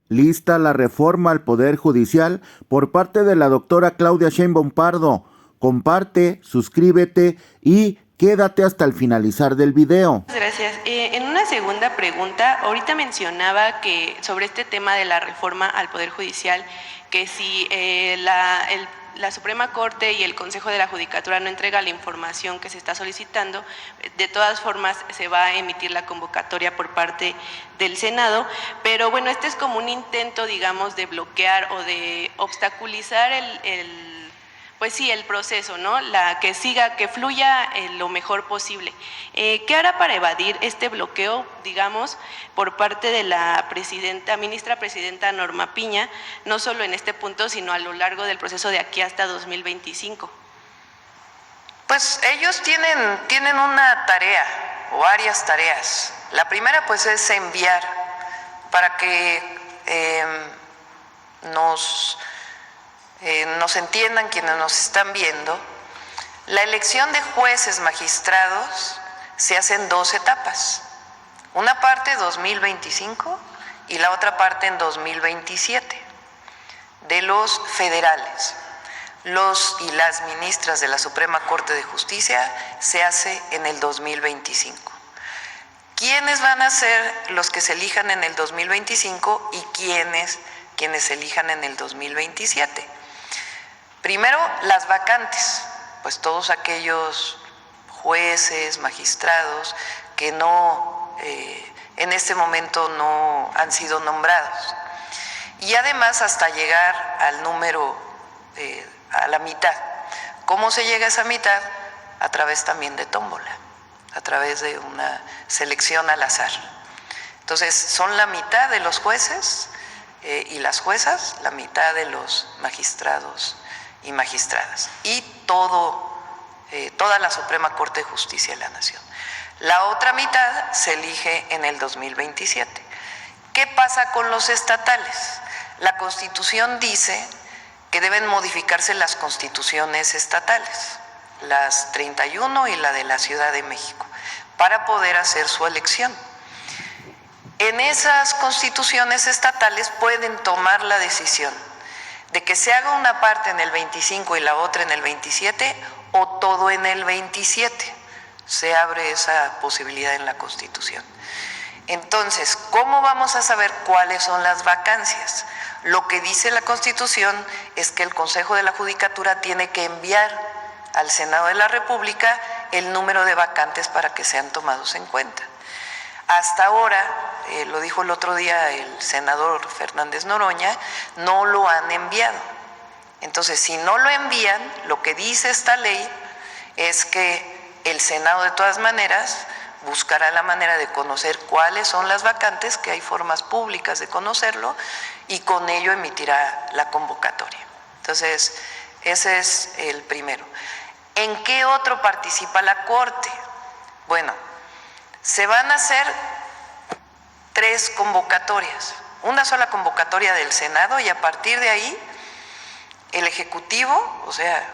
Lista la reforma al Poder Judicial por parte de la doctora Claudia Sheinbaum Pardo. Comparte, suscríbete y quédate hasta el finalizar del video. Gracias. En una segunda pregunta, ahorita mencionaba que sobre este tema de la reforma al Poder Judicial, que si la Suprema Corte y el Consejo de la Judicatura no entrega la información que se está solicitando, de todas formas se va a emitir la convocatoria por parte del Senado, pero bueno, este es como un intento, digamos, de bloquear o de obstaculizar pues sí, el proceso, ¿no? Que siga, que fluya lo mejor posible. ¿Qué hará para evadir este bloqueo, digamos, por parte de la ministra presidenta Norma Piña, no solo en este punto, sino a lo largo del proceso de aquí hasta 2025? Pues ellos tienen una tarea o varias tareas. La primera pues es enviar para que nos entiendan quienes nos están viendo. La elección de jueces magistrados se hace en 2 etapas. Una parte 2025 y la otra parte en 2027 de los federales. Los y las ministras de la Suprema Corte de Justicia se hace en el 2025. ¿Quiénes van a ser los que se elijan en el 2025 y quienes se elijan en el 2027? Primero, las vacantes, pues todos aquellos jueces, magistrados que en este momento no han sido nombrados. Y además hasta llegar al número, a la mitad. ¿Cómo se llega a esa mitad? A través también de tómbola, a través de una selección al azar. Entonces, son la mitad de los jueces y las juezas, la mitad de los magistrados y magistradas, y toda la Suprema Corte de Justicia de la Nación. La otra mitad se elige en el 2027. ¿Qué pasa con los estatales? La Constitución dice que deben modificarse las constituciones estatales, las 31 y la de la Ciudad de México, para poder hacer su elección. En esas constituciones estatales pueden tomar la decisión de que se haga una parte en el 25 y la otra en el 27 o todo en el 27. Se abre esa posibilidad en la Constitución. Entonces, ¿cómo vamos a saber cuáles son las vacancias? Lo que dice la Constitución es que el Consejo de la Judicatura tiene que enviar al Senado de la República el número de vacantes para que sean tomados en cuenta. Hasta ahora, lo dijo el otro día el senador Fernández Noroña, no lo han enviado. Entonces, si no lo envían, lo que dice esta ley es que el Senado de todas maneras buscará la manera de conocer cuáles son las vacantes, que hay formas públicas de conocerlo, y con ello emitirá la convocatoria. Entonces, ese es el primero. ¿En qué otro participa la Corte? Bueno, se van a hacer 3 convocatorias, una sola convocatoria del Senado, y a partir de ahí el Ejecutivo, o sea,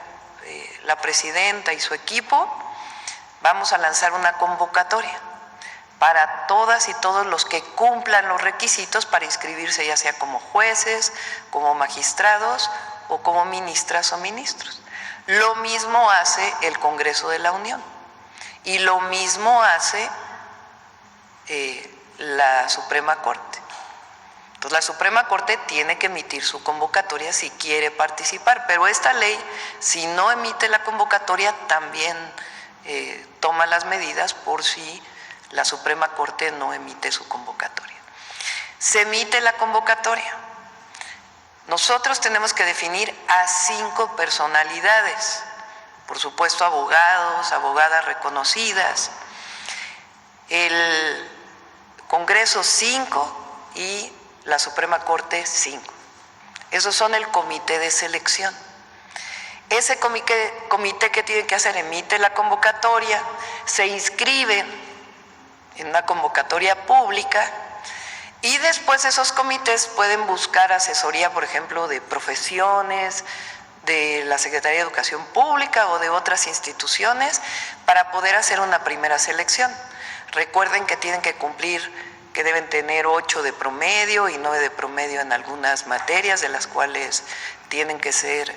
la presidenta y su equipo, vamos a lanzar una convocatoria para todas y todos los que cumplan los requisitos para inscribirse, ya sea como jueces, como magistrados o como ministras o ministros. Lo mismo hace el Congreso de la Unión y lo mismo hace la Suprema Corte. Entonces, la Suprema Corte tiene que emitir su convocatoria si quiere participar, pero esta ley, si no emite la convocatoria, también toma las medidas por si la Suprema Corte no emite su convocatoria. Se emite la convocatoria. Nosotros tenemos que definir a 5 personalidades, por supuesto abogados, abogadas reconocidas, el Congreso 5 y la Suprema Corte 5. Esos son el comité de selección. Ese comité ¿qué tiene que hacer? Emite la convocatoria, se inscribe en una convocatoria pública y después esos comités pueden buscar asesoría, por ejemplo, de profesiones, de la Secretaría de Educación Pública o de otras instituciones para poder hacer una primera selección. Recuerden que tienen que cumplir que deben tener 8 de promedio y 9 de promedio en algunas materias, de las cuales tienen que ser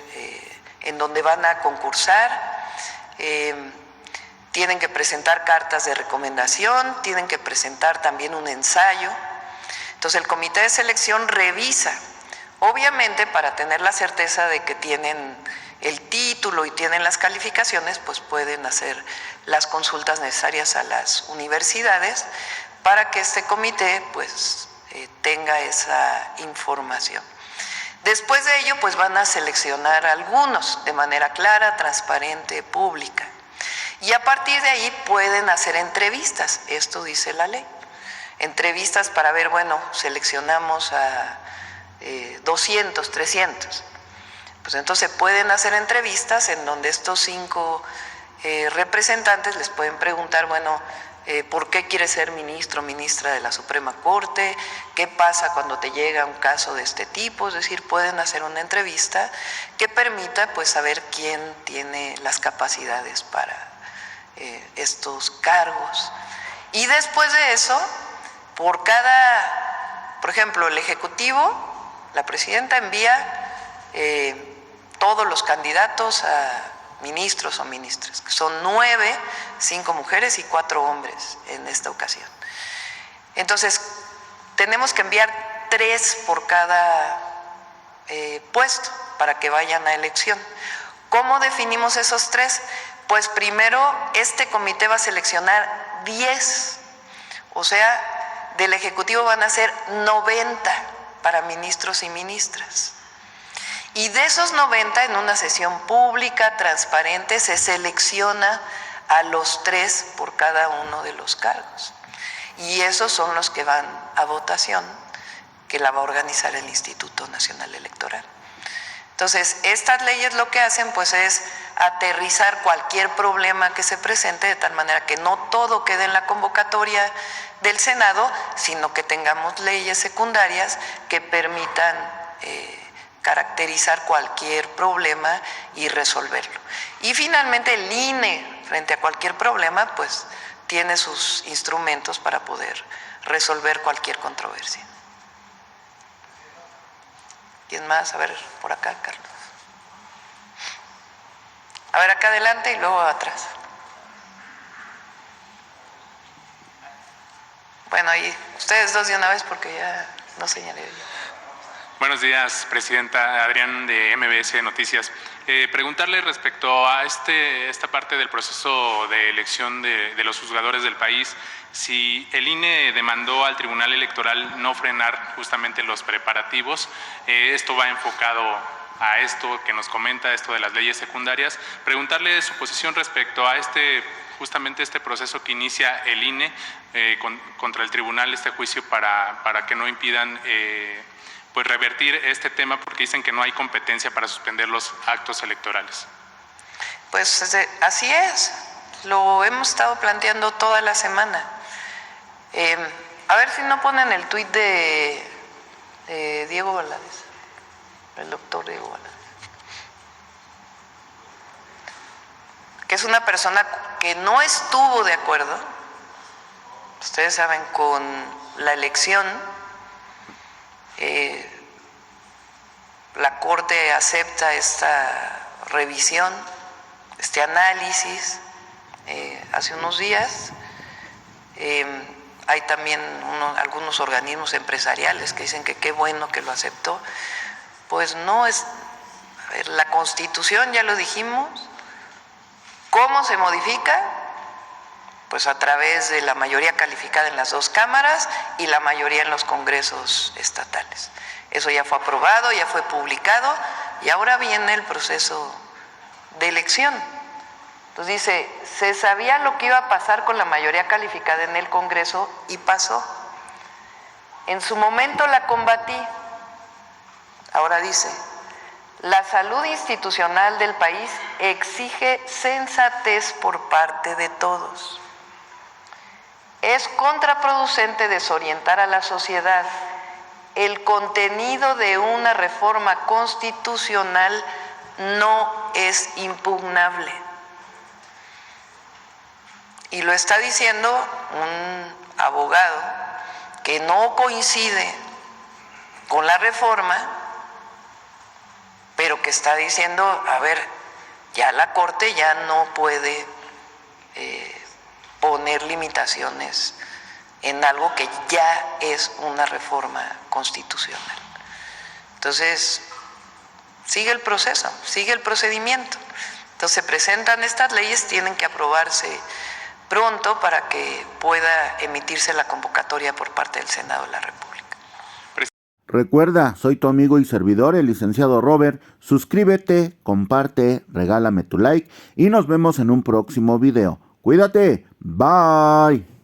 en donde van a concursar. Tienen que presentar cartas de recomendación, tienen que presentar también un ensayo. Entonces el comité de selección revisa, obviamente para tener la certeza de que tienen el título y tienen las calificaciones, pues pueden hacer las consultas necesarias a las universidades para que este comité pues tenga esa información. Después de ello pues van a seleccionar algunos de manera clara, transparente, pública. Y a partir de ahí pueden hacer entrevistas, esto dice la ley. Entrevistas para ver, bueno, seleccionamos a 200, 300. Pues entonces pueden hacer entrevistas en donde estos 5 representantes les pueden preguntar, bueno, ¿por qué quieres ser ministro o ministra de la Suprema Corte? ¿Qué pasa cuando te llega un caso de este tipo? Es decir, pueden hacer una entrevista que permita pues saber quién tiene las capacidades para estos cargos. Y después de eso, por ejemplo, el Ejecutivo, la Presidenta envía todos los candidatos a ministros o ministras, que son 9, 5 mujeres y 4 hombres en esta ocasión. Entonces, tenemos que enviar 3 por cada puesto para que vayan a elección. ¿Cómo definimos esos 3? Pues primero este comité va a seleccionar 10, o sea, del Ejecutivo van a ser 90 para ministros y ministras. Y de esos 90, en una sesión pública, transparente, se selecciona a los 3 por cada uno de los cargos. Y esos son los que van a votación, que la va a organizar el Instituto Nacional Electoral. Entonces, estas leyes lo que hacen pues es aterrizar cualquier problema que se presente de tal manera que no todo quede en la convocatoria del Senado, sino que tengamos leyes secundarias que permitan caracterizar cualquier problema y resolverlo. Y finalmente el INE, frente a cualquier problema, pues tiene sus instrumentos para poder resolver cualquier controversia. ¿Quién más? A ver, por acá, Carlos. A ver, acá adelante y luego atrás. Bueno, ahí, ustedes dos de una vez porque ya no señalé yo. Buenos días, Presidenta. Adrián de MBS Noticias. Preguntarle respecto a esta parte del proceso de elección de los juzgadores del país, si el INE demandó al Tribunal Electoral no frenar justamente los preparativos. Esto va enfocado a esto que nos comenta, esto de las leyes secundarias. Preguntarle su posición respecto a justamente este proceso que inicia el INE contra el Tribunal, este juicio para que no impidan pues revertir este tema, porque dicen que no hay competencia para suspender los actos electorales. Pues así es, lo hemos estado planteando toda la semana. A ver si no ponen el tuit de Diego Valadez, el doctor Diego Valadez, que es una persona que no estuvo de acuerdo, ustedes saben, con la elección. La Corte acepta esta revisión, este análisis hace unos días. Hay también algunos organismos empresariales que dicen que qué bueno que lo aceptó. Pues no es, a ver, la Constitución, ya lo dijimos. ¿Cómo se modifica? Pues a través de la mayoría calificada en las 2 cámaras y la mayoría en los congresos estatales. Eso ya fue aprobado, ya fue publicado y ahora viene el proceso de elección. Entonces dice, se sabía lo que iba a pasar con la mayoría calificada en el Congreso y pasó. En su momento la combatí. Ahora dice, la salud institucional del país exige sensatez por parte de todos. Es contraproducente desorientar a la sociedad. El contenido de una reforma constitucional no es impugnable. Y lo está diciendo un abogado que no coincide con la reforma, pero que está diciendo, a ver, ya la Corte ya no puede poner limitaciones en algo que ya es una reforma constitucional. Entonces, sigue el proceso, sigue el procedimiento. Entonces, se presentan estas leyes, tienen que aprobarse pronto para que pueda emitirse la convocatoria por parte del Senado de la República. Recuerda, soy tu amigo y servidor, el licenciado Robert. Suscríbete, comparte, regálame tu like y nos vemos en un próximo video. Cuídate, bye.